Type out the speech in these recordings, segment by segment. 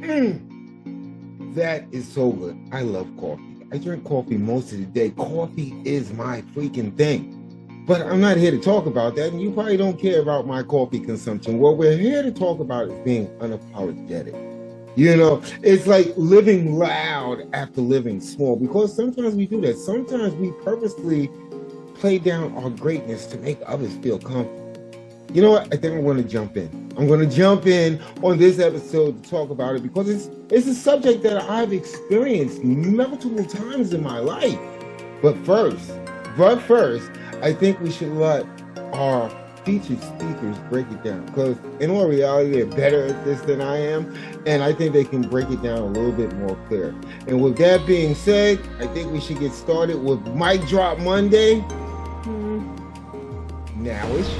That is so good. I love coffee. I drink coffee most of the day. Coffee is my freaking thing. But I'm not here to talk about that, and you probably don't care about my coffee consumption. What we're here to talk about is being unapologetic. You know, it's like living loud after living small, because sometimes we do that. Sometimes we purposely play down our greatness to make others feel comfortable. You know what? I think I'm going to jump in. I'm going to jump in on this episode to talk about it because it's a subject that I've experienced multiple times in my life. But first, I think we should let our featured speakers break it down, because in all reality, they're better at this than I am, and I think they can break it down a little bit more clear. And with that being said, I think we should get started with Mic Drop Monday. Now-ish.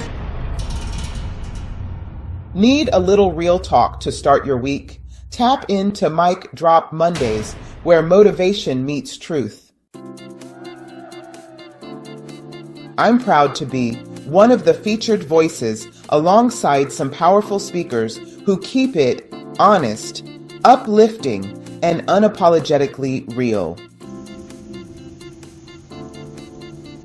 Need a little real talk to start your week? Tap into Mic Drop Mondays, where motivation meets truth. I'm proud to be one of the featured voices alongside some powerful speakers who keep it honest, uplifting, and unapologetically real.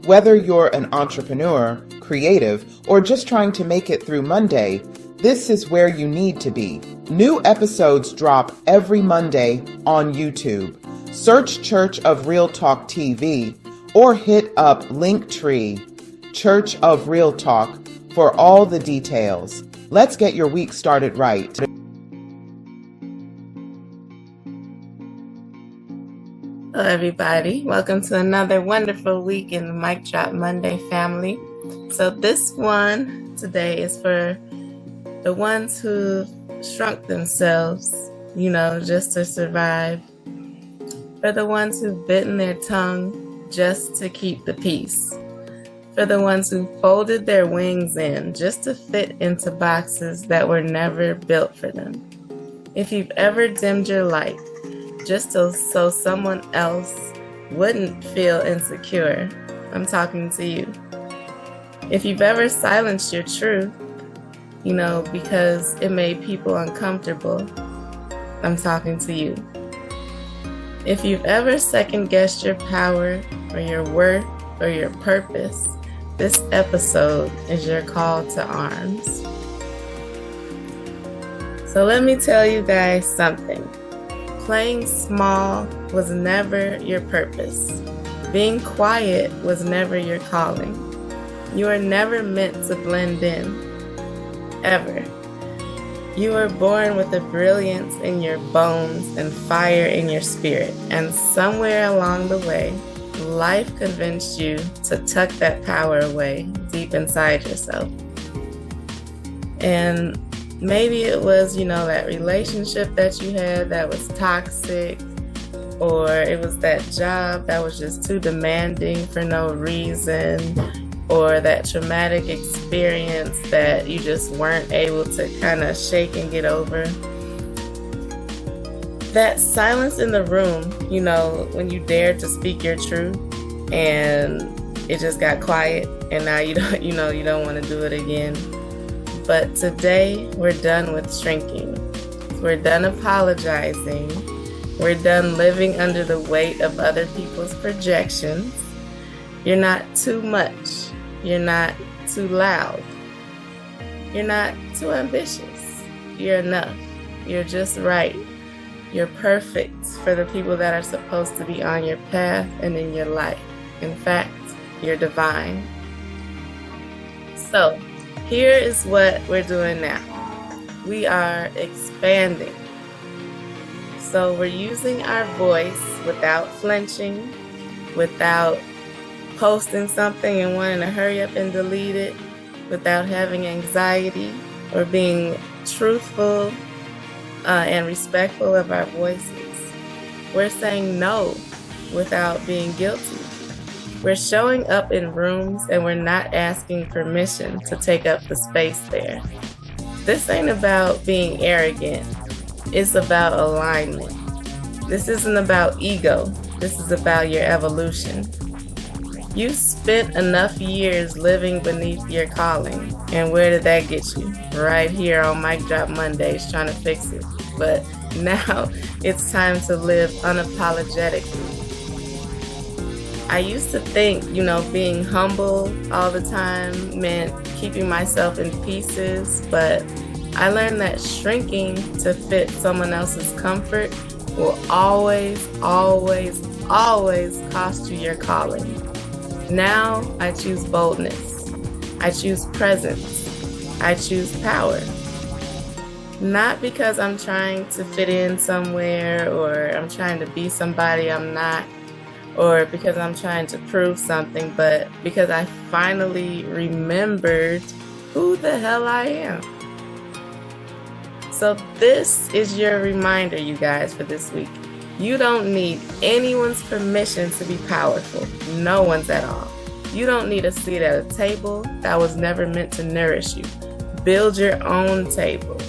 Whether you're an entrepreneur, creative, or just trying to make it through Monday, this is where you need to be. New episodes drop every Monday on YouTube. Search ChurchofRealTalk TV or hit up Linktr.ee, ChurchofRealTalk, for all the details. Let's get your week started right. Hello, everybody. Welcome to another wonderful week in the Mic Drop Monday family. So this one today is for the ones who shrunk themselves, just to survive. For the ones who've bitten their tongue just to keep the peace. For the ones who folded their wings in just to fit into boxes that were never built for them. If you've ever dimmed your light just so someone else wouldn't feel insecure, I'm talking to you. If you've ever silenced your truth, because it made people uncomfortable, I'm talking to you. If you've ever second-guessed your power or your worth or your purpose, this episode is your call to arms. So let me tell you guys something. Playing small was never your purpose. Being quiet was never your calling. You are never meant to blend in. Ever. You were born with a brilliance in your bones and fire in your spirit, and somewhere along the way, life convinced you to tuck that power away deep inside yourself. And maybe it was, that relationship that you had that was toxic, or it was that job that was just too demanding for no reason, or that traumatic experience that you just weren't able to kind of shake and get over. That silence in the room, when you dared to speak your truth and it just got quiet and now you don't want to do it again. But today we're done with shrinking. We're done apologizing. We're done living under the weight of other people's projections. You're not too much. You're not too loud. You're not too ambitious. You're enough. You're just right. You're perfect for the people that are supposed to be on your path and in your life. In fact, you're divine. So, here is what we're doing now. We are expanding. So we're using our voice without flinching, without posting something and wanting to hurry up and delete it, without having anxiety, or being truthful and respectful of our voices. We're saying no without being guilty. We're showing up in rooms and we're not asking permission to take up the space there. This ain't about being arrogant. It's about alignment. This isn't about ego. This is about your evolution. You spent enough years living beneath your calling. And where did that get you? Right here on Mic Drop Mondays, trying to fix it. but now it's time to live unapologetically. I used to think, being humble all the time meant keeping myself in pieces, but I learned that shrinking to fit someone else's comfort will always, always, always cost you your calling. Now I choose boldness. I choose presence. I choose power. Not because I'm trying to fit in somewhere or I'm trying to be somebody I'm not, or because I'm trying to prove something, but because I finally remembered who the hell I am. So this is your reminder, you guys, for this week. You don't need anyone's permission to be powerful. No one's at all. You don't need a seat at a table that was never meant to nourish you. Build your own table.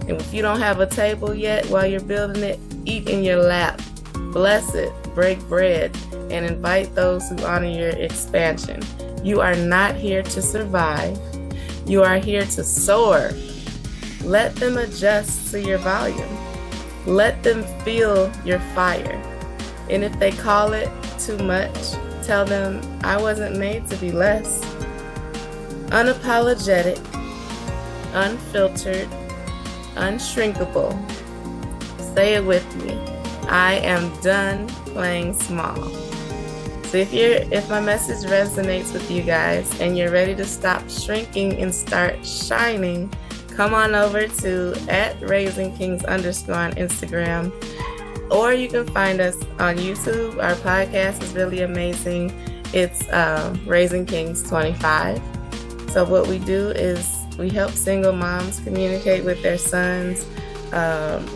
And if you don't have a table yet while you're building it, eat in your lap. Bless it, break bread, and invite those who honor your expansion. You are not here to survive. You are here to soar. Let them adjust to your volume. Let them feel your fire. And if they call it too much, tell them I wasn't made to be less. Unapologetic, unfiltered, unshrinkable. Say it with me. I am done playing small. So if my message resonates with you guys and you're ready to stop shrinking and start shining, come on over to @RaisingKings_ on Instagram, or you can find us on YouTube. Our podcast is really amazing. It's Raising Kings 25. So what we do is we help single moms communicate with their sons.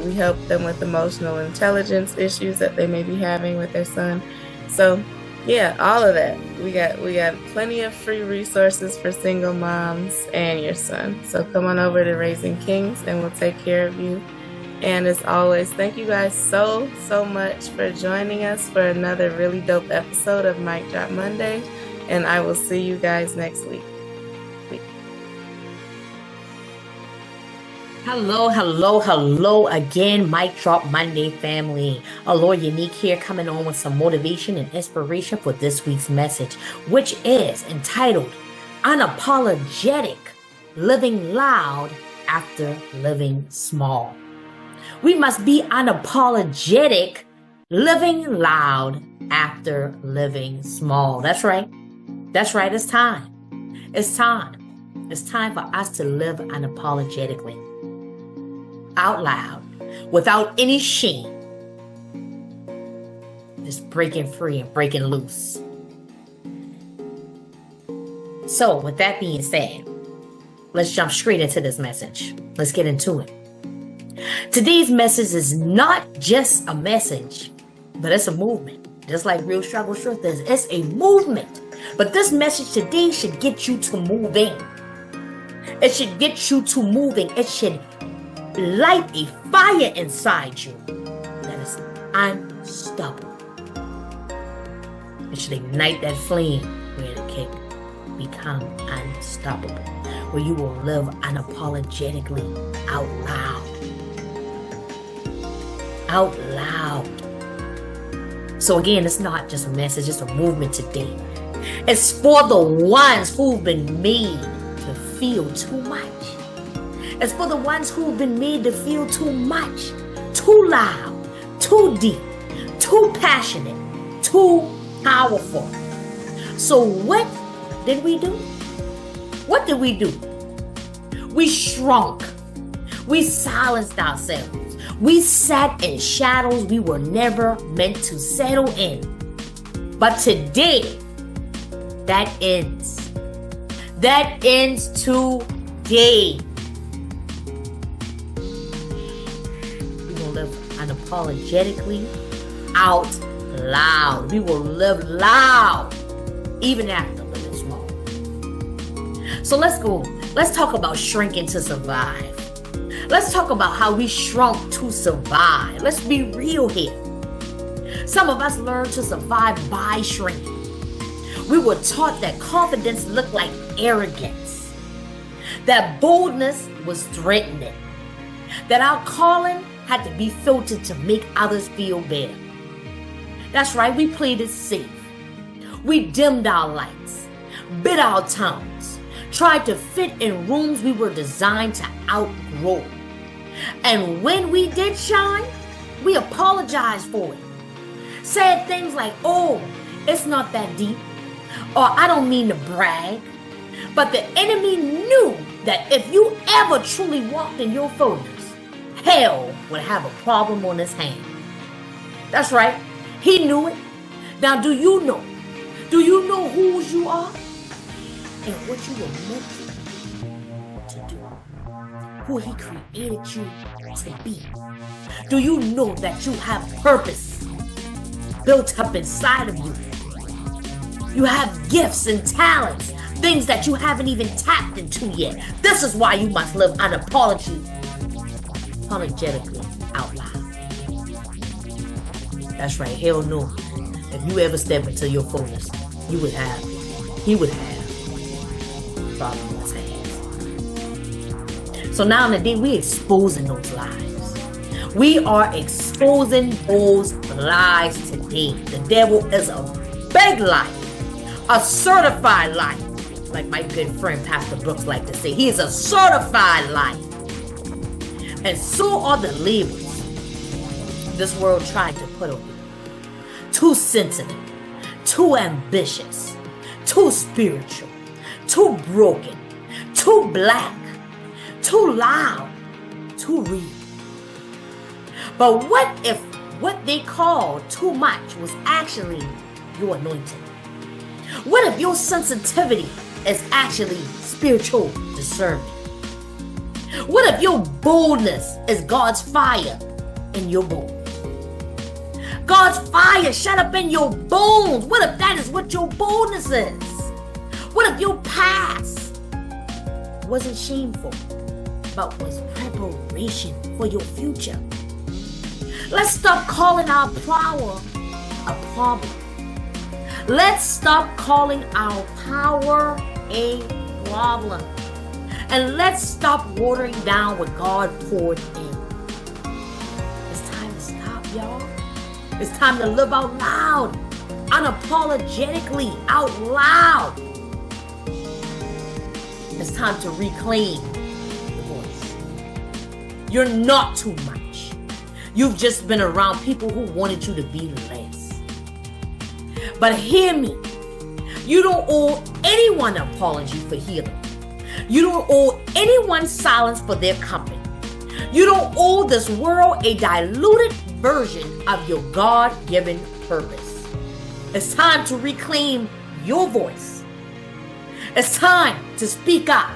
We help them with emotional intelligence issues that they may be having with their son. So yeah, all of that. We got plenty of free resources for single moms and your son. So come on over to Raising Kings and we'll take care of you. And as always, thank you guys so much for joining us for another really dope episode of Mic Drop Monday. And I will see you guys next week. Hello again, Mic Drop Monday family. Allure Unique here, coming on with some motivation and inspiration for this week's message, which is entitled Unapologetic, Living Loud After Living Small. We must be unapologetic, living loud after living small. That's right. It's time. It's time for us to live unapologetically. Out loud, without any shame, just breaking free and breaking loose. So with that being said, let's jump straight into this message. Let's get into it. Today's message is not just a message, but it's a movement. Just like Real Struggle Truth is, it's a movement. But this message today should get you to moving. It should get you to moving. It should light a fire inside you that is unstoppable. It should ignite that flame where it can become unstoppable, where you will live unapologetically out loud. Out loud. So again, it's not just a message, it's a movement today. It's for the ones who've been made to feel too much. It's for the ones who've been made to feel too much, too loud, too deep, too passionate, too powerful. So what did we do? What did we do? We shrunk. We silenced ourselves. We sat in shadows we were never meant to settle in. But today, that ends. That ends today. Unapologetically out loud. We will live loud even after living small. So let's go. Let's talk about shrinking to survive. Let's talk about how we shrunk to survive. Let's be real here. Some of us learned to survive by shrinking. We were taught that confidence looked like arrogance, that boldness was threatening, that our calling had to be filtered to make others feel better. That's right, we played it safe. We dimmed our lights, bit our tongues, tried to fit in rooms we were designed to outgrow. And when we did shine, we apologized for it. Said things like, oh, it's not that deep, or I don't mean to brag. But the enemy knew that if you ever truly walked in your fullness, hell would have a problem on his hand. That's right. He knew it. Now, do you know? Do you know whose you are and what you were meant to do? Who he created you to be? Do you know that you have purpose built up inside of you? You have gifts and talents, things that you haven't even tapped into yet. This is why you must live unapologetically out loud. That's right, hell no. If you ever step into your fullness, he would have problem in his hands. So now in the day, we're exposing those lies. We are exposing those lies today. The devil is a big liar, a certified liar. Like my good friend Pastor Brooks like to say, he is a certified liar. And so are the labels this world tried to put on you. Too sensitive, too ambitious, too spiritual, too broken, too black, too loud, too real. But what if what they called too much was actually your anointing? What if your sensitivity is actually spiritual discernment? What if your boldness is God's fire in your bones? God's fire shut up in your bones. What if that is what your boldness is? What if your past wasn't shameful, but was preparation for your future? Let's stop calling our power a problem. Let's stop calling our power a problem. And let's stop watering down what God poured in. It's time to stop, y'all. It's time to live out loud, unapologetically out loud. It's time to reclaim the voice. You're not too much. You've just been around people who wanted you to be less. But hear me. You don't owe anyone an apology for healing. You don't owe anyone silence for their company. You don't owe this world a diluted version of your God-given purpose. It's time to reclaim your voice. It's time to speak up.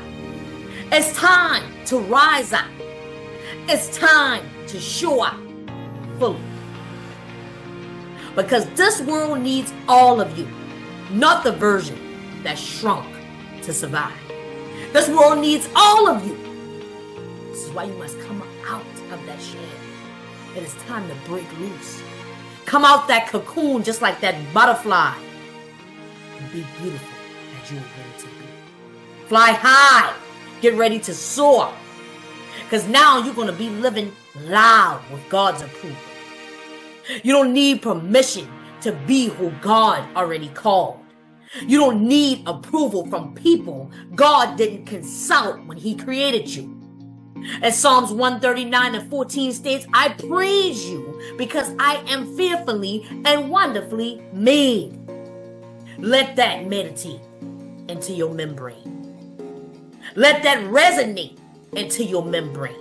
It's time to rise up. It's time to show up fully. Because this world needs all of you, not the version that shrunk to survive. This world needs all of you. This is why you must come out of that shed. It is time to break loose. Come out that cocoon just like that butterfly. And be beautiful as you're ready to be. Fly high. Get ready to soar. Because now you're going to be living loud with God's approval. You don't need permission to be who God already called. You don't need approval from people God didn't consult when he created you. As Psalms 139:14 states, I praise you because I am fearfully and wonderfully made. Let that meditate into your membrane. Let that resonate into your membrane.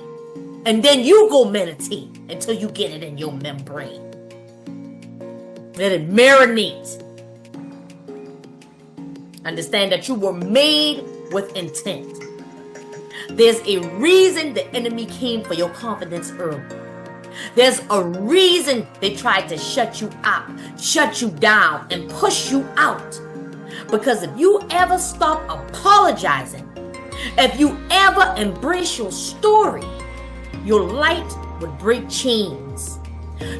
And then you go meditate until you get it in your membrane. Let it marinate. Understand that you were made with intent. There's a reason the enemy came for your confidence early. There's a reason they tried to shut you up, shut you down, and push you out. Because if you ever stop apologizing, if you ever embrace your story, your light would break chains.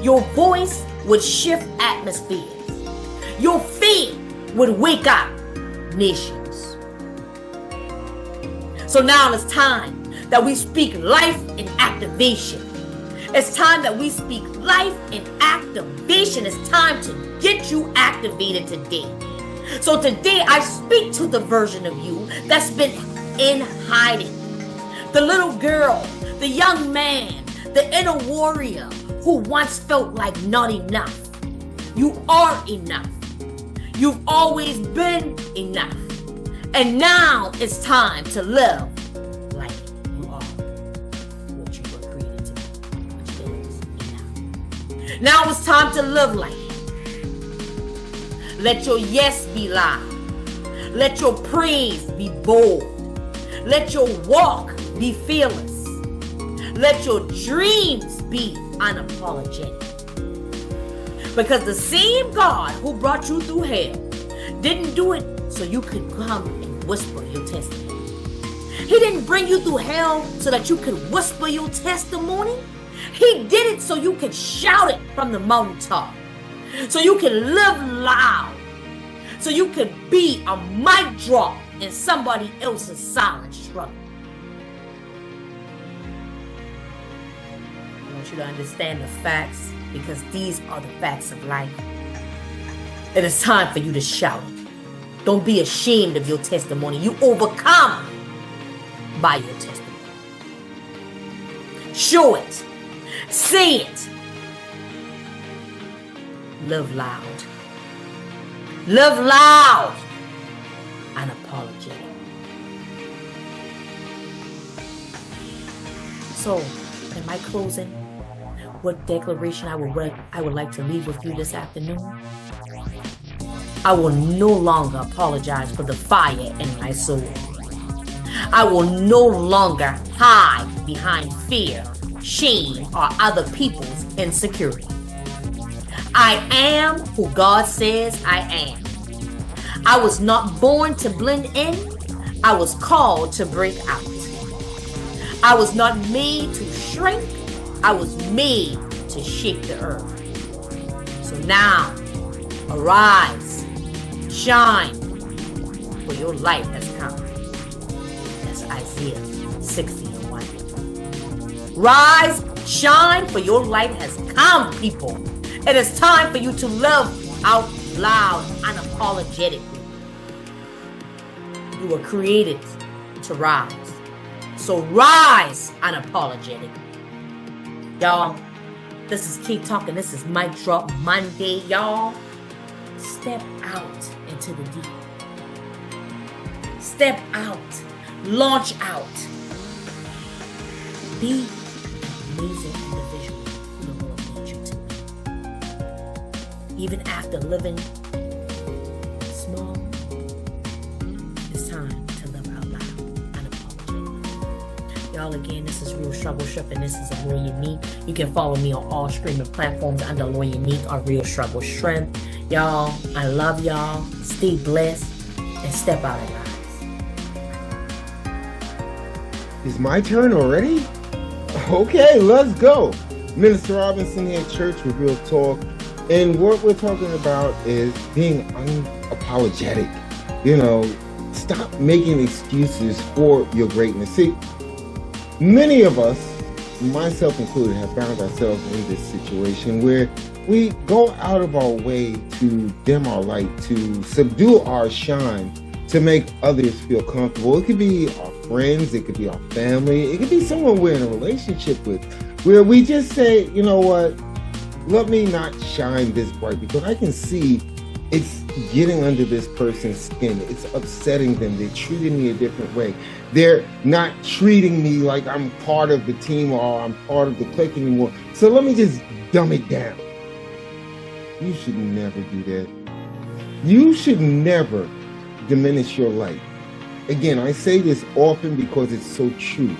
Your voice would shift atmospheres. Your faith would wake up nations. So now it's time that we speak life in activation. It's time that we speak life and activation. It's time to get you activated today. So today I speak to the version of you that's been in hiding. The little girl, the young man, the inner warrior who once felt like not enough. You are enough. You've always been enough. And now it's time to live like you are what you were created to be, which is enough. Now it's time to live like it. Let your yes be loud. Let your praise be bold. Let your walk be fearless. Let your dreams be unapologetic. Because the same God who brought you through hell didn't do it so you could come and whisper your testimony. He didn't bring you through hell so that you could whisper your testimony. He did it so you could shout it from the mountaintop. So you can live loud. So you could be a mic drop in somebody else's silent struggle. I want you to understand the facts, because these are the facts of life. It is time for you to shout it. Don't be ashamed of your testimony. You overcome by your testimony. Show it. Say it. Live loud. Live loud. Unapologetic. So, in my closing, what declaration I would like to leave with you this afternoon? I will no longer apologize for the fire in my soul. I will no longer hide behind fear, shame, or other people's insecurity. I am who God says I am. I was not born to blend in. I was called to break out. I was not made to shrink. I was made to shake the earth. So now, arise, shine, for your light has come. That's Isaiah 60:1. Rise, shine, for your light has come, people. It is time for you to live out loud, unapologetically. You were created to rise. So rise unapologetically. Y'all, this is Keep Talking. This is Mic Drop Monday, y'all. Step out into the deep. Step out. Launch out. Be an amazing individual who the Lord needs you to be. Even after living small, it's time to live out loud, unapologetic. Y'all, again, this is Real Struggle Strip, and this is Allure Unique. You can follow me on all streaming platforms under Allure Unique or Real Struggle Strength. Y'all, I love y'all. Stay blessed and step out and rise. It's my turn already? Okay, let's go. Minister Robinson here at Church of Real Talk. And what we're talking about is being unapologetic. You know, stop making excuses for your greatness. See, many of us, myself included, have found ourselves in this situation where we go out of our way to dim our light, to subdue our shine, to make others feel comfortable. It could be our friends, it could be our family, it could be someone we're in a relationship with, where we just say, you know what, let me not shine this bright because I can see it's getting under this person's skin. It's upsetting them. They're treating me a different way. They're not treating me like I'm part of the team or I'm part of the clique anymore. So let me just dumb it down. You should never do that. You should never diminish your light. Again, I say this often because it's so true.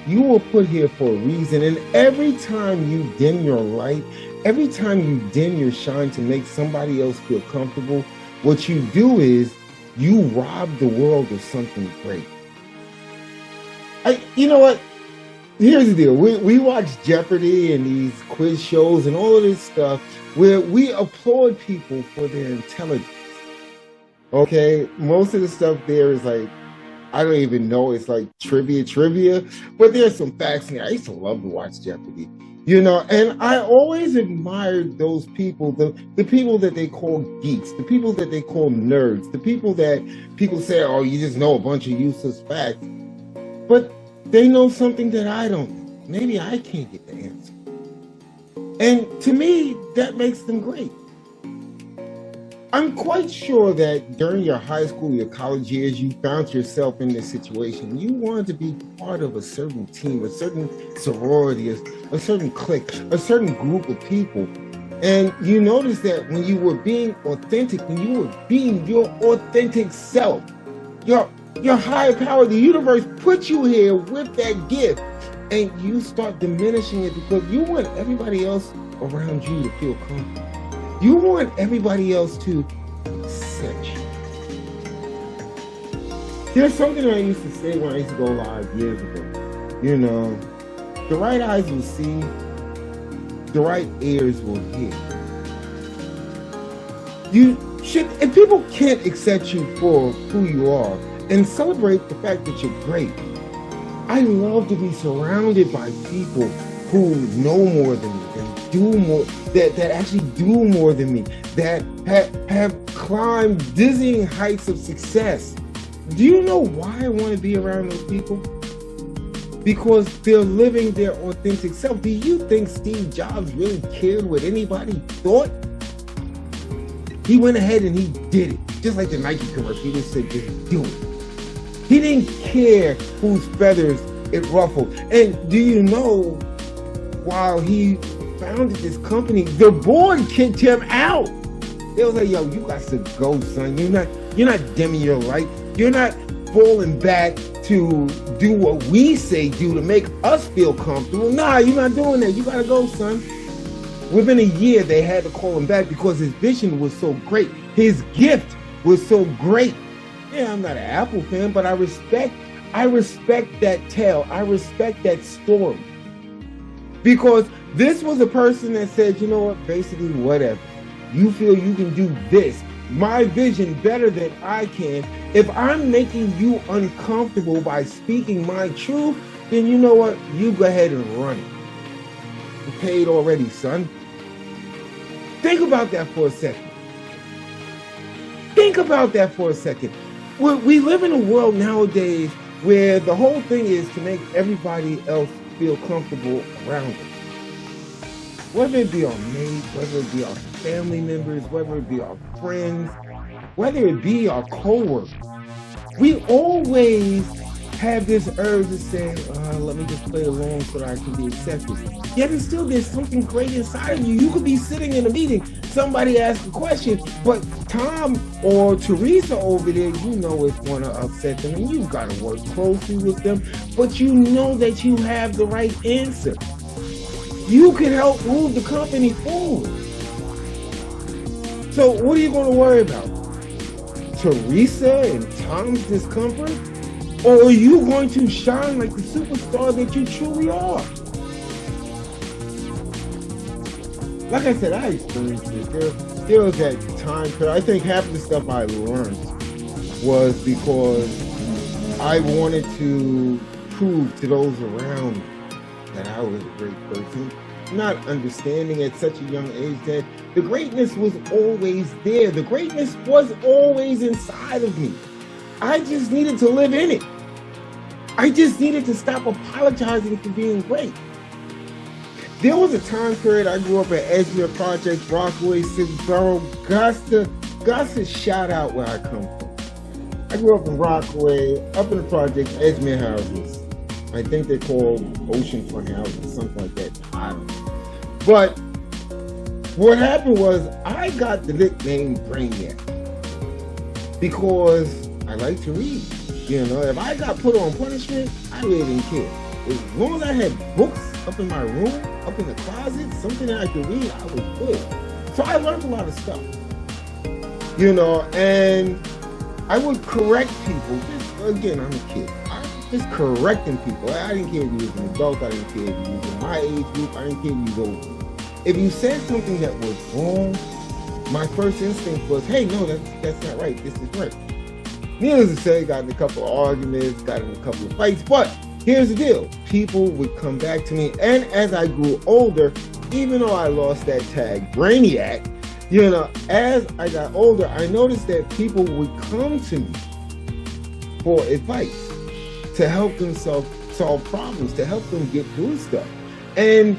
You were put here for a reason, and every time you dim your light, every time you dim your shine to make somebody else feel comfortable, what you do is you rob the world of something great. You know what? Here's the deal. We watch Jeopardy and these quiz shows and all of this stuff where we applaud people for their intelligence. Okay? Most of the stuff there is like, I don't even know. It's like trivia, but there's some facts in there. I used to love to watch Jeopardy. And I always admired those people, the people that they call geeks, the people that they call nerds, the people that people say, oh, you just know a bunch of useless facts. But they know something that I don't know. Maybe I can't get the answer. And to me, that makes them great. I'm quite sure that during your high school, your college years, you found yourself in this situation. You wanted to be part of a certain team, a certain sorority, a certain clique, a certain group of people. And you noticed that when you were being authentic, when you were being your authentic self, your higher power, the universe put you here with that gift, and you start diminishing it because you want everybody else around you to feel comfortable. You want everybody else to accept you. There's something I used to say when I used to go live years ago. The right eyes will see, the right ears will hear. If people can't accept you for who you are and celebrate the fact that you're great, I love to be surrounded by people who know more than me and do more, that actually do more than me, that have climbed dizzying heights of success. Do you know why I want to be around those people? Because they're living their authentic self. Do you think Steve Jobs really cared what anybody thought? He went ahead and he did it. Just like the Nike commercial, he just said, just do it. He didn't care whose feathers it ruffled. And do you know, while he founded this company, the board kicked him out. They was like, yo, you got to go, son. You're not dimming your light. You're not falling back to do what we say do to make us feel comfortable. Nah, you're not doing that. You got to go, son. Within a year, they had to call him back because his vision was so great. His gift was so great. Yeah, I'm not an Apple fan, but I respect that tale. I respect that story. Because this was a person that said, you know what, basically whatever. You feel you can do this, my vision better than I can. If I'm making you uncomfortable by speaking my truth, then you know what, you go ahead and run it. You're paid already, son. Think about that for a second. Think about that for a second. We live in a world nowadays where the whole thing is to make everybody else feel comfortable around us. Whether it be our mates, whether it be our family members, whether it be our friends, whether it be our co-workers, we always have this urge to say, let me just play along so that I can be accepted. Yet and still there's something great inside of you. You could be sitting in a meeting, somebody asks a question, but Tom or Teresa over there, you know it's going to upset them, and you've got to work closely with them, but you know that you have the right answer. You can help move the company forward. So what are you going to worry about? Teresa and Tom's discomfort? Or are you going to shine like the superstar that you truly are? Like I said, I experienced this. There was that time period. I think half of the stuff I learned was because I wanted to prove to those around me that I was a great person. Not understanding at such a young age that the greatness was always there. The greatness was always inside of me. I just needed to live in it. I just needed to stop apologizing for being great. There was a time period I grew up at Edgemere Projects, Rockaway, City-Borough. Got to shout out where I come from. I grew up in Rockaway, up in the projects, Edgemere houses. I think they're called oceanfront houses, something like that. I don't know. But what happened was I got the nickname Brainiac because I like to read. If I got put on punishment, I really didn't care. As long as I had books up in my room, up in the closet, something that I could read, I was good. So I learned a lot of stuff. And I would correct people. Again, I'm a kid. I was just correcting people. I didn't care if you was an adult. I didn't care if you was in my age group. I didn't care if you was older. If you said something that was wrong, my first instinct was, hey, no, that's not right. This is right. Needless to say, got in a couple of arguments, got in a couple of fights, but here's the deal. People would come back to me, and as I grew older, even though I lost that tag, Brainiac, you know, as I got older, I noticed that people would come to me for advice to help them solve problems, to help them get through stuff. And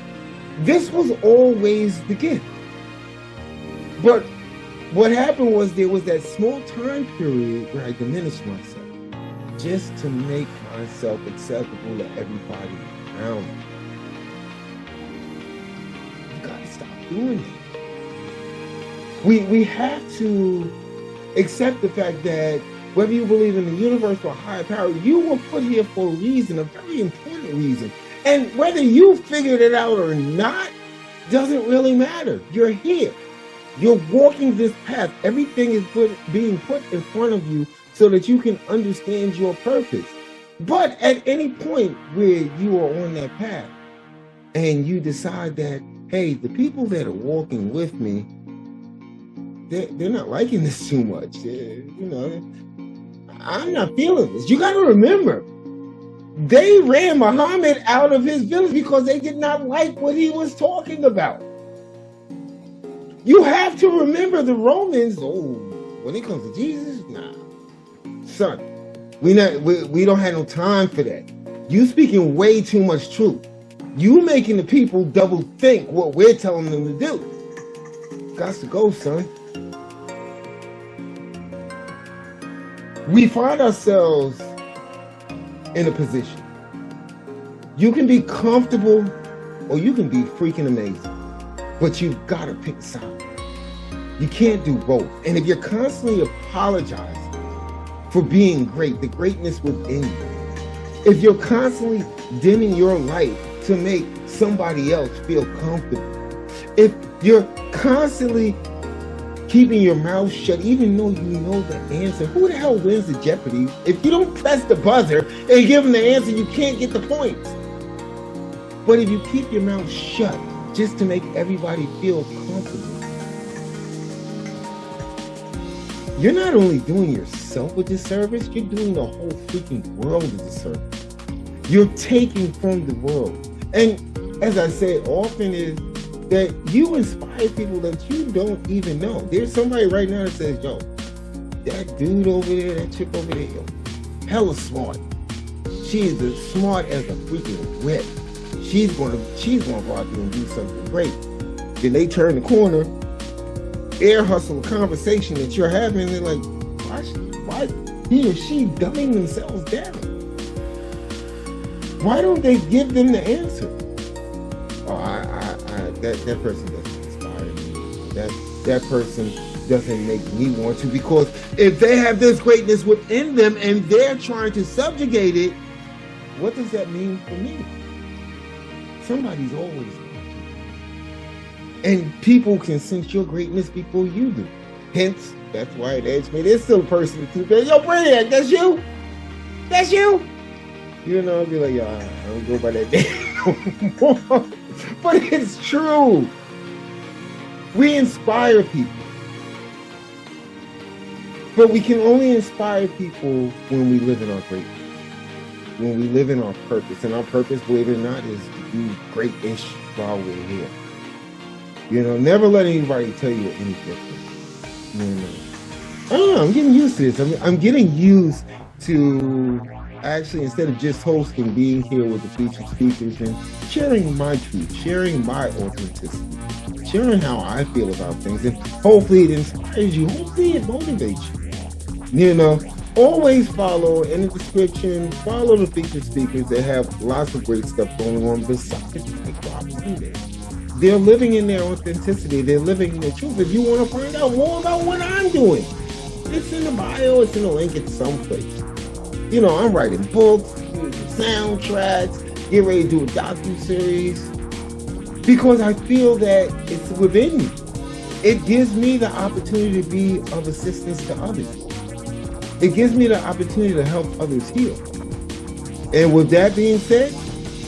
this was always the gift. But what happened was there was that small time period where I diminished myself just to make myself acceptable to everybody around me. You gotta stop doing that. We have to accept the fact that whether you believe in the universe or higher power, you were put here for a reason, a very important reason. And whether you figured it out or not doesn't really matter. You're here. You're walking this path. Everything is being put in front of you so that you can understand your purpose. But at any point where you are on that path and you decide that, hey, the people that are walking with me, they're not liking this too much. I'm not feeling this. You got to remember, they ran Muhammad out of his village because they did not like what he was talking about. You have to remember the Romans, when it comes to Jesus, nah. Son, we don't have no time for that. You speaking way too much truth. You making the people double think what we're telling them to do. Got to go, son. We find ourselves in a position. You can be comfortable or you can be freaking amazing. But you've got to pick a side. You can't do both. And if you're constantly apologizing for being great, the greatness within you, if you're constantly dimming your light to make somebody else feel comfortable, if you're constantly keeping your mouth shut, even though you know the answer, who the hell wins the Jeopardy? If you don't press the buzzer and give them the answer, you can't get the points. But if you keep your mouth shut just to make everybody feel comfortable, you're not only doing yourself a disservice, you're doing the whole freaking world a disservice. You're taking from the world. And as I say often is that you inspire people that you don't even know. There's somebody right now that says, yo, that dude over there, that chick over there, yo, hella smart. She is as smart as a freaking whip. She's gonna go out there and do something great. Then they turn the corner, air hustle a conversation that you're having, and they're like, why he or she dumbing themselves down? Why don't they give them the answer? That person doesn't inspire me. That person doesn't make me want to, because if they have this greatness within them and they're trying to subjugate it, what does that mean for me? Somebody's always watching. And people can sense your greatness before you do. Hence, that's why it edged me. There's still a person that keeps saying, yo, Brainiac, that's you? That's you? You know, I'll be like, yo, I don't go by that name no more. But it's true. We inspire people. But we can only inspire people when we live in our greatness. When we live in our purpose. And our purpose, believe it or not, is to do great-ish while we're here. You know, never let anybody tell you any different. You know. I don't know, I'm getting used to this. I'm getting used to actually, instead of just hosting, being here with the featured speakers and sharing my truth, sharing my authenticity, sharing how I feel about things, and hopefully it inspires you, hopefully it motivates you. You know, always follow in the description, follow the featured speakers. They have lots of great stuff going on besides like Rob Sunday. They're living in their authenticity. They're living in their truth. If you want to find out more about what I'm doing, it's in the bio, it's in the link, it's someplace. You know, I'm writing books, soundtracks, get ready to do a docuseries, because I feel that it's within me. It gives me the opportunity to be of assistance to others. It gives me the opportunity to help others heal. And with that being said,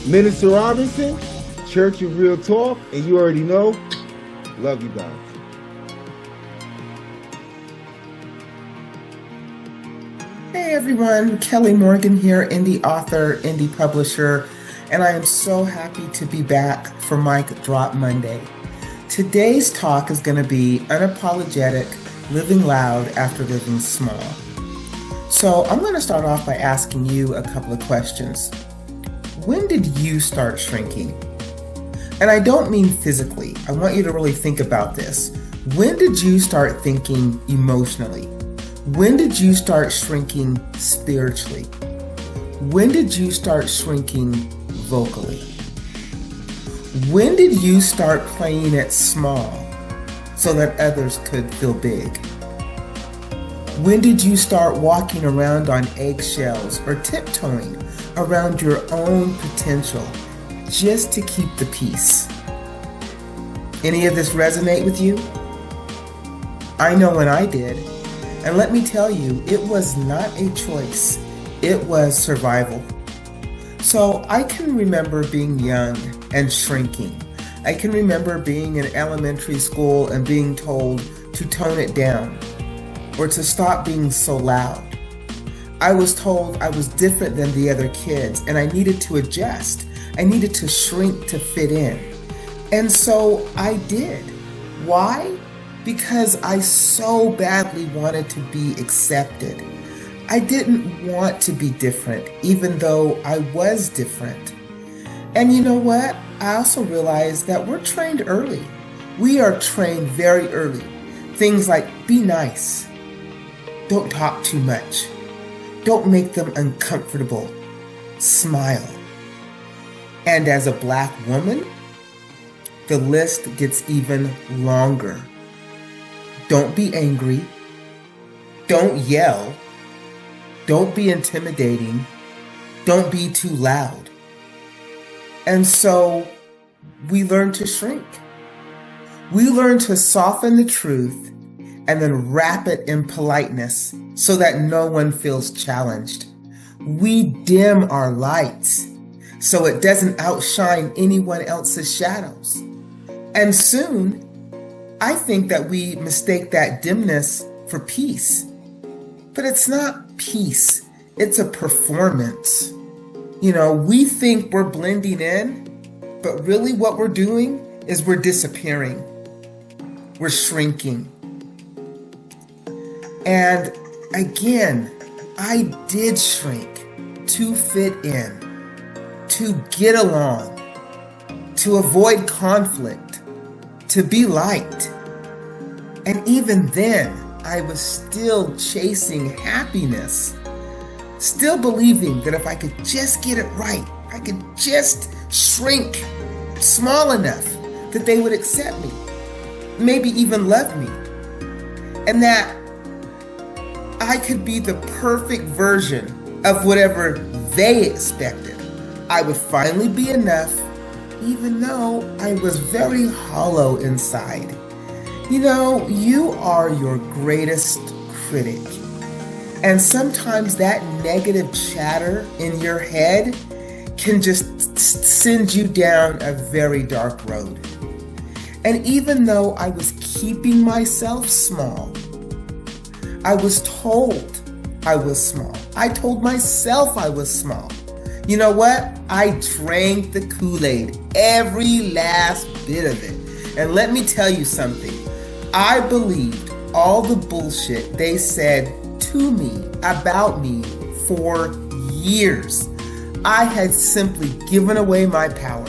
Minister Robinson, Church of Real Talk, and you already know, love you guys. Hey everyone, Kelly Morgan here, indie author, indie publisher, and I am so happy to be back for Mic Drop Monday. Today's talk is going to be unapologetic, living loud after living small. So I'm going to start off by asking you a couple of questions. When did you start shrinking? And I don't mean physically. I want you to really think about this. When did you start thinking emotionally? When did you start shrinking spiritually? When did you start shrinking vocally? When did you start playing it small so that others could feel big? When did you start walking around on eggshells or tiptoeing around your own potential just to keep the peace? Any of this resonate with you? I know when I did. And let me tell you, it was not a choice. It was survival. So I can remember being young and shrinking. I can remember being in elementary school and being told to tone it down or to stop being so loud. I was told I was different than the other kids and I needed to adjust. I needed to shrink to fit in. And so I did. Why? Because I so badly wanted to be accepted. I didn't want to be different, even though I was different. And you know what? I also realized that we're trained early. We are trained very early. Things like be nice. Don't talk too much. Don't make them uncomfortable. Smile. And as a Black woman, the list gets even longer. Don't be angry. Don't yell. Don't be intimidating. Don't be too loud. And so we learn to shrink. We learn to soften the truth and then wrap it in politeness so that no one feels challenged. We dim our lights so it doesn't outshine anyone else's shadows. And soon, I think that we mistake that dimness for peace. But it's not peace, it's a performance. You know, we think we're blending in, but really what we're doing is we're disappearing. We're shrinking. And again, I did shrink to fit in, to get along, to avoid conflict, to be liked. And even then, I was still chasing happiness, still believing that if I could just get it right, I could just shrink small enough that they would accept me, maybe even love me, and that I could be the perfect version of whatever they expected. I would finally be enough, even though I was very hollow inside. You know, you are your greatest critic. And sometimes that negative chatter in your head can just send you down a very dark road. And even though I was keeping myself small, I was told I was small. I told myself I was small. You know what? I drank the Kool-Aid, every last bit of it. And let me tell you something. I believed all the bullshit they said to me, about me, for years. I had simply given away my power.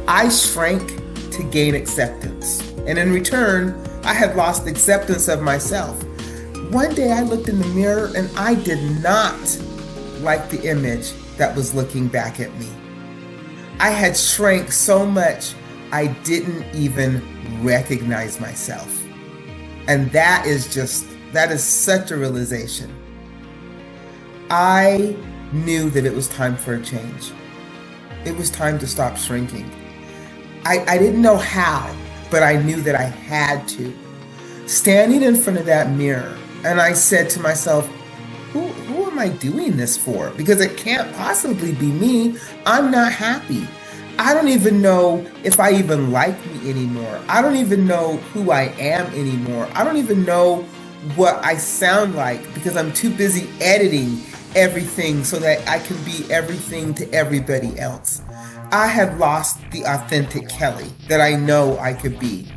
I shrank to gain acceptance. And in return, I had lost acceptance of myself. One day I looked in the mirror and I did not like the image that was looking back at me. I had shrank so much I didn't even recognize myself. And that is such a realization. I knew that it was time for a change. It was time to stop shrinking. I didn't know how, but I knew that I had to. Standing in front of that mirror, and I said to myself, who am I doing this for? Because it can't possibly be me. I'm not happy. I don't even know if I even like me anymore. I don't even know who I am anymore. I don't even know what I sound like because I'm too busy editing everything so that I can be everything to everybody else. I had lost the authentic Kelly that I know I could be.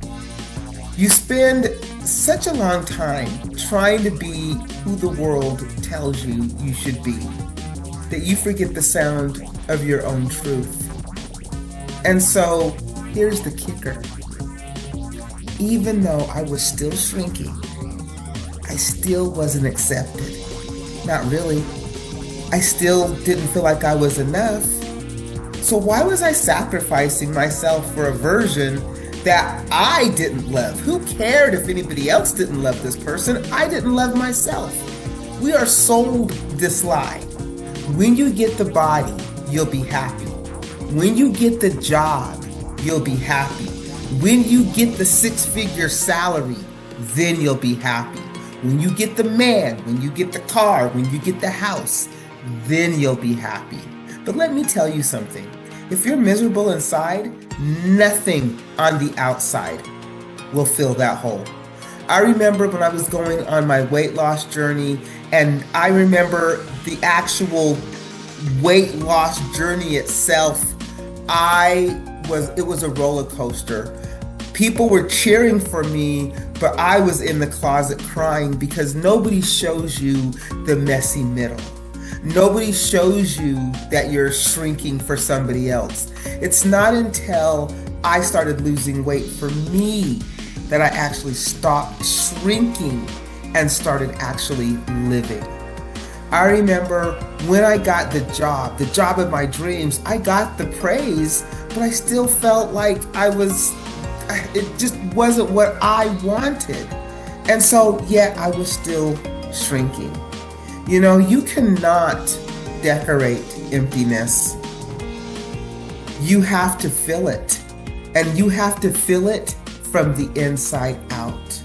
You spend such a long time trying to be who the world tells you you should be that you forget the sound of your own truth. And so here's the kicker. Even though I was still shrinking, I still wasn't accepted. Not really. I still didn't feel like I was enough. So why was I sacrificing myself for a version that I didn't love? Who cared if anybody else didn't love this person? I didn't love myself. We are sold this lie. When you get the body, you'll be happy. When you get the job, you'll be happy. When you get the 6-figure salary, then you'll be happy. When you get the man, when you get the car, when you get the house, then you'll be happy. But let me tell you something. If you're miserable inside, nothing on the outside will fill that hole. I remember when I was going on my weight loss journey, and I remember the actual weight loss journey itself, it was a roller coaster. People were cheering for me, but I was in the closet crying because nobody shows you the messy middle. Nobody shows you that you're shrinking for somebody else. It's not until I started losing weight for me that I actually stopped shrinking and started actually living. I remember when I got the job of my dreams, I got the praise, but I still felt like it just wasn't what I wanted. And so, yet I was still shrinking. You know, you cannot decorate emptiness. You have to fill it. And you have to fill it from the inside out.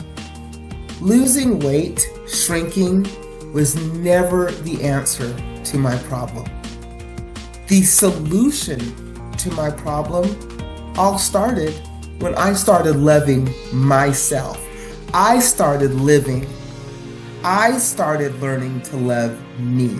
Losing weight, shrinking, was never the answer to my problem. The solution to my problem all started when I started loving myself. I started living. I started learning to love me.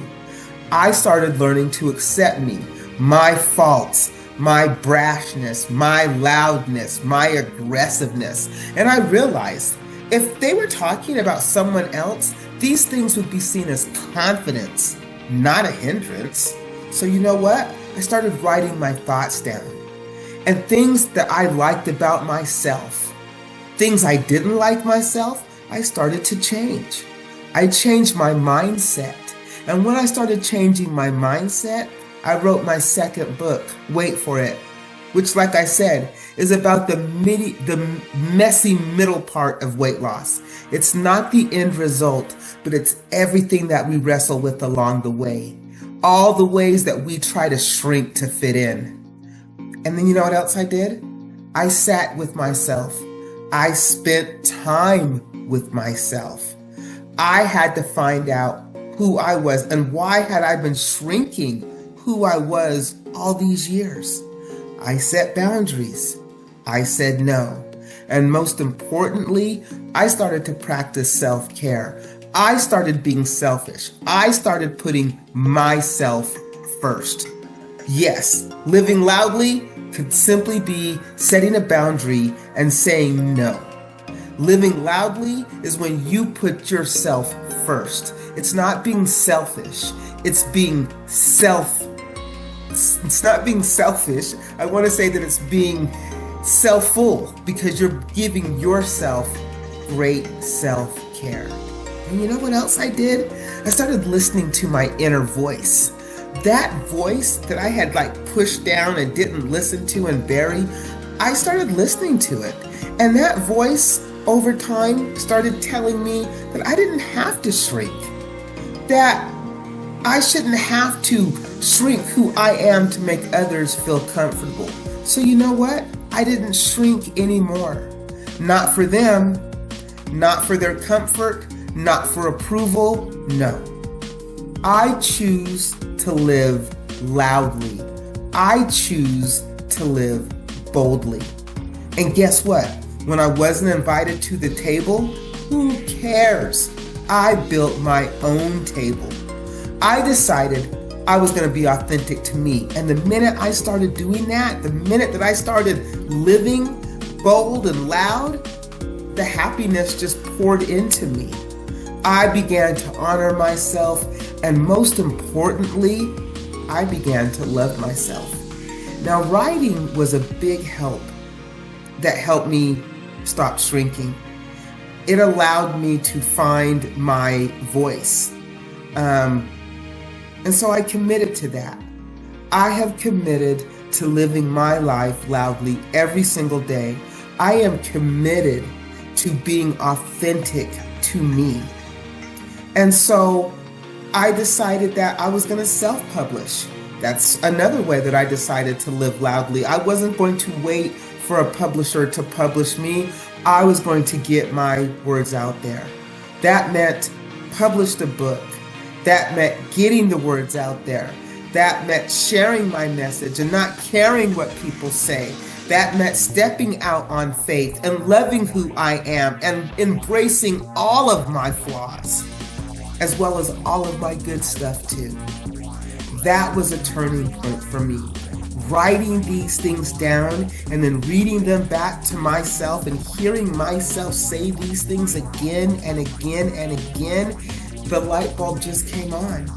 I started learning to accept me, my faults, my brashness, my loudness, my aggressiveness. And I realized if they were talking about someone else, these things would be seen as confidence, not a hindrance. So you know what? I started writing my thoughts down. And things that I liked about myself, things I didn't like myself, I started to change. I changed my mindset. And when I started changing my mindset, I wrote my second book, wait for it, which, like I said, is about the messy middle part of weight loss. It's not the end result, but it's everything that we wrestle with along the way. All the ways that we try to shrink to fit in. And then you know what else I did? I sat with myself. I spent time with myself. I had to find out who I was and why had I been shrinking who I was all these years. I set boundaries. I said no. And most importantly, I started to practice self-care. I started being selfish. I started putting myself first. Yes, living loudly could simply be setting a boundary and saying no. Living loudly is when you put yourself first. It's not being selfish. It's not being selfish. I want to say that it's being self-full because you're giving yourself great self-care. And you know what else I did? I started listening to my inner voice. That voice that I had pushed down and didn't listen to and bury, I started listening to it. And that voice over time started telling me that I didn't have to shrink, that I shouldn't have to shrink who I am to make others feel comfortable. So you know what? I didn't shrink anymore. Not for them, not for their comfort, not for approval, no. I choose to live loudly. I choose to live boldly. And guess what? When I wasn't invited to the table, Who cares? I built my own table. I decided I was going to be authentic to me. And the minute I started doing that, the minute that I started living bold and loud, the happiness just poured into me. I began to honor myself, and most importantly, I began to love myself. Now, writing was a big help that helped me stop shrinking. It allowed me to find my voice. And so I committed to that. I have committed to living my life loudly every single day. I am committed to being authentic to me. And so I decided that I was going to self-publish. That's another way that I decided to live loudly. I wasn't going to wait for a publisher to publish me. I was going to get my words out there. That meant publish a book. That meant getting the words out there. That meant sharing my message and not caring what people say. That meant stepping out on faith and loving who I am and embracing all of my flaws, as well as all of my good stuff too. That was a turning point for me. Writing these things down and then reading them back to myself and hearing myself say these things again and again and again, the light bulb just came on.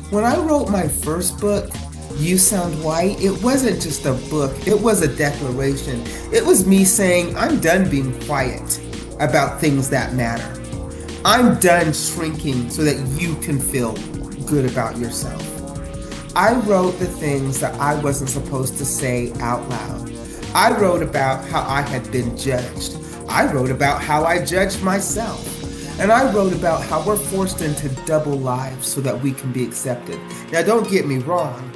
When I wrote my first book, You Sound White, it wasn't just a book, it was a declaration. It was me saying, I'm done being quiet about things that matter. I'm done shrinking so that you can feel good about yourself. I wrote the things that I wasn't supposed to say out loud. I wrote about how I had been judged. I wrote about how I judged myself. And I wrote about how we're forced into double lives so that we can be accepted. Now, don't get me wrong.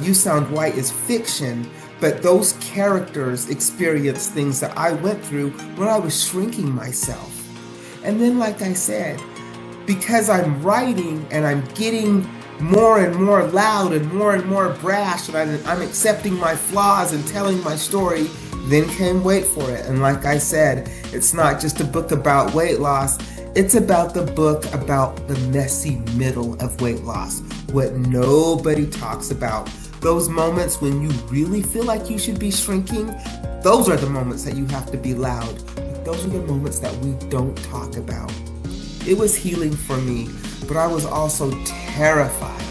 You Sound White is fiction, but those characters experience things that I went through when I was shrinking myself. And then, like I said, because I'm writing and I'm getting more and more loud and more brash, and I'm accepting my flaws and telling my story, then came Wait For It. And like I said, it's not just a book about weight loss. It's about the book about the messy middle of weight loss, what nobody talks about. Those moments when you really feel like you should be shrinking, those are the moments that you have to be loud. But those are the moments that we don't talk about. It was healing for me, but I was also terrified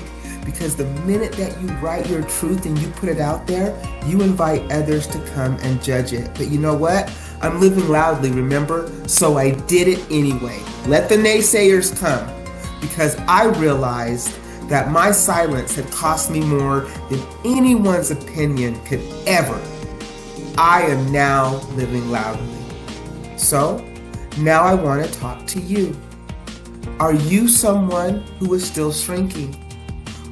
because the minute that you write your truth and you put it out there, you invite others to come and judge it. But you know what? I'm living loudly, remember? So I did it anyway. Let the naysayers come, because I realized that my silence had cost me more than anyone's opinion could ever. I am now living loudly. So now I want to talk to you. Are you someone who is still shrinking?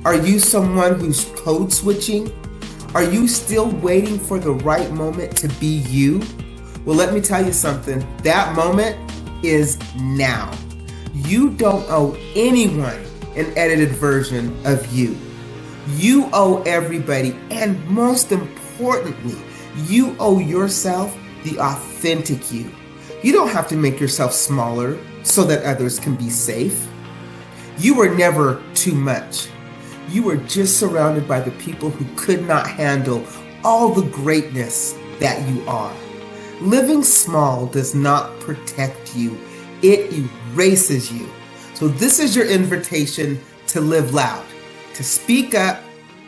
Are you someone who's code switching? Are you still waiting for the right moment to be you? Well, let me tell you something. That moment is now. You don't owe anyone an edited version of you. You owe everybody, and most importantly, you owe yourself the authentic you. You don't have to make yourself smaller so that others can be safe. You were never too much. You were just surrounded by the people who could not handle all the greatness that you are. Living small does not protect you. It erases you. So this is your invitation to live loud, to speak up,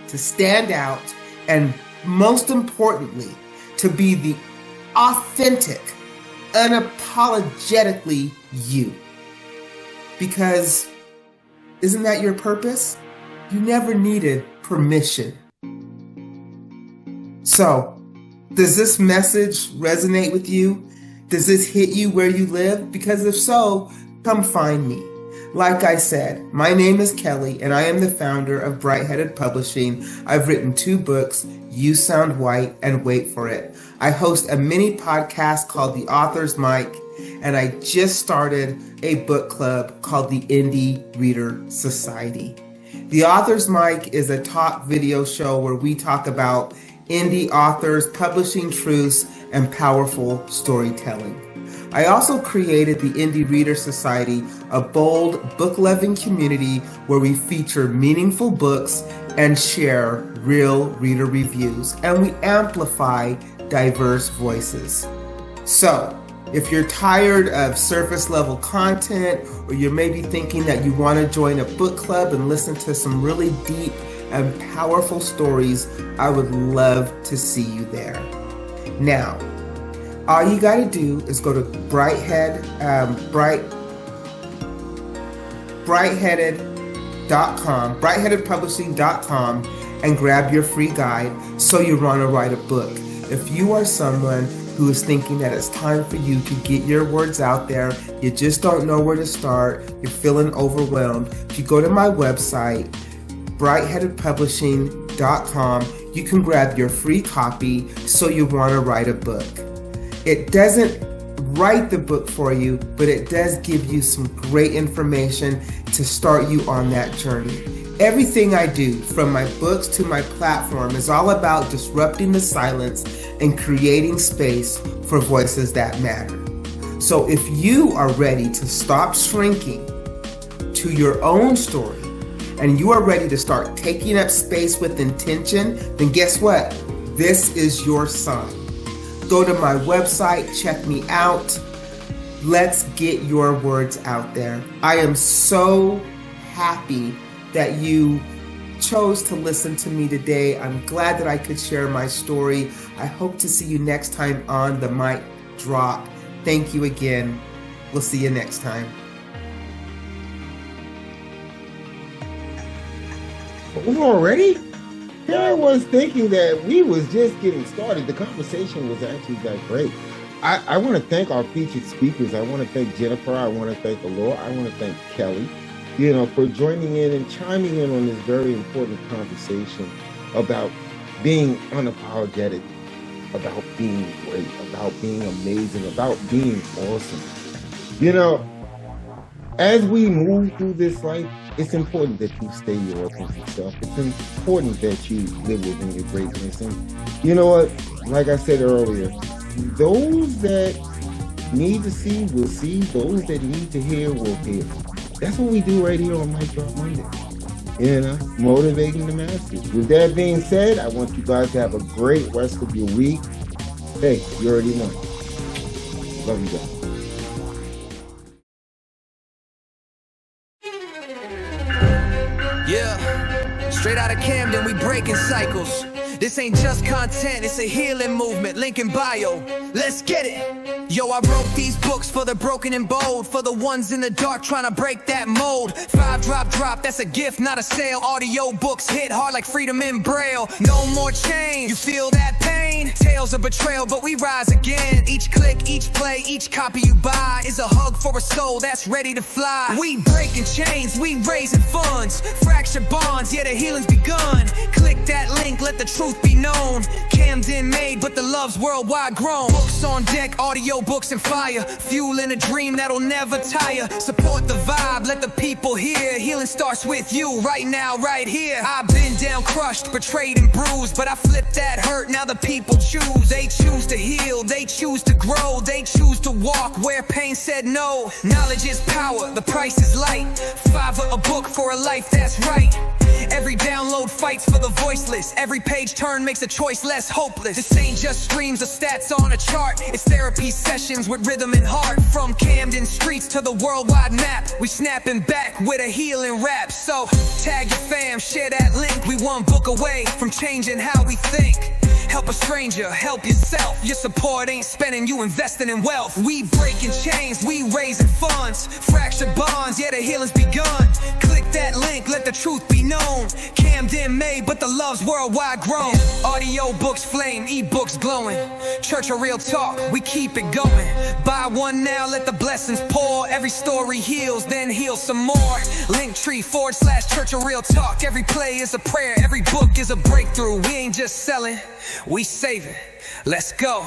to stand out, and most importantly, to be the authentic, unapologetically you. Because isn't that your purpose? You never needed permission. So, does this message resonate with you? Does this hit you where you live? Because if so, come find me. Like I said, my name is Kelly, and I am the founder of Bright-Headed Publishing. I've written 2 books, You Sound White and Wait For It. I host a mini podcast called The Author's Mic, and I just started a book club called the Indie Reader Society. The Author's Mic is a talk video show where we talk about indie authors, publishing truths, and powerful storytelling. I also created the Indie Reader Society, a bold, book-loving community where we feature meaningful books and share real reader reviews, and we amplify diverse voices. So, if you're tired of surface-level content, or you're maybe thinking that you want to join a book club and listen to some really deep and powerful stories, I would love to see you there. Now, all you got to do is go to brightheadedpublishing.com and grab your free guide, So You Want to Write a Book. If you are someone who is thinking that it's time for you to get your words out there, you just don't know where to start, you're feeling overwhelmed, if you go to my website, brightheadedpublishing.com, you can grab your free copy, So You Want to Write a Book. It doesn't write the book for you, but it does give you some great information to start you on that journey. Everything I do, from my books to my platform, is all about disrupting the silence and creating space for voices that matter. So if you are ready to stop shrinking to your own story, and you are ready to start taking up space with intention, then guess what? This is your sign. Go to my website, check me out. Let's get your words out there. I am so happy that you chose to listen to me today. I'm glad that I could share my story. I hope to see you next time on The Mic Drop. Thank you again. We'll see you next time. Already? Here I was thinking that we was just getting started. The conversation was actually that great. I want to thank our featured speakers. I want to thank Jennifer. I want to thank Allure. I want to thank Kelly, for joining in and chiming in on this very important conversation about being unapologetic, about being great, about being amazing, about being awesome. As we move through this life, it's important that you stay your authentic self. It's important that you live within your greatness. And you know what? Like I said earlier, those that need to see will see. Those that need to hear will hear. That's what we do right here on Mic Drop Monday. Motivating the masses. With that being said, I want you guys to have a great rest of your week. Hey, you already know. Love you guys. Yeah, straight out of Camden, we breaking cycles. This ain't just content, it's a healing movement. Link in bio, let's get it. Yo, I wrote these books for the broken and bold, for the ones in the dark trying to break that mold. 5 drop, that's a gift, not a sale. Audio books hit hard like freedom in braille. No more chains, you feel that pain? Tales of betrayal, but we rise again. Each click, each play, each copy you buy is a hug for a soul that's ready to fly. We breaking chains, we raising funds, fracture bonds, yeah, the healing's begun. Click that link, let the truth be known. Camden made, but the love's worldwide grown. Books on deck, audio books and fire, fueling a dream that'll never tire. Support the vibe, let the people hear. Healing starts with you, right now, right here. I've been down, crushed, betrayed and bruised, but I flipped that hurt, now the people choose. They choose to heal, they choose to grow, they choose to walk where pain said no. Knowledge is power, the price is light. $5 a book for a life that's right. Every download fights for the voiceless. Every page turn makes a choice less hopeless. This ain't just streams or stats on a chart. It's therapy sessions with rhythm and heart. From Camden streets to the worldwide map, we snapping back with a healing rap. So tag your fam, share that link. We one book away from changing how we think. Help a stranger, help yourself. Your support ain't spending, you investing in wealth. We breaking chains, we raising funds. Fractured bonds, yeah, the healing's begun. Click that link, let the truth be known. Camden made, but the love's worldwide grown. Audio books flame, ebooks glowing. Church of Real Talk, we keep it going. Buy one now, let the blessings pour. Every story heals, then heal some more. Linktree.ee/Church of Real Talk. Every play is a prayer, every book is a breakthrough. We ain't just selling, we saving. Let's go.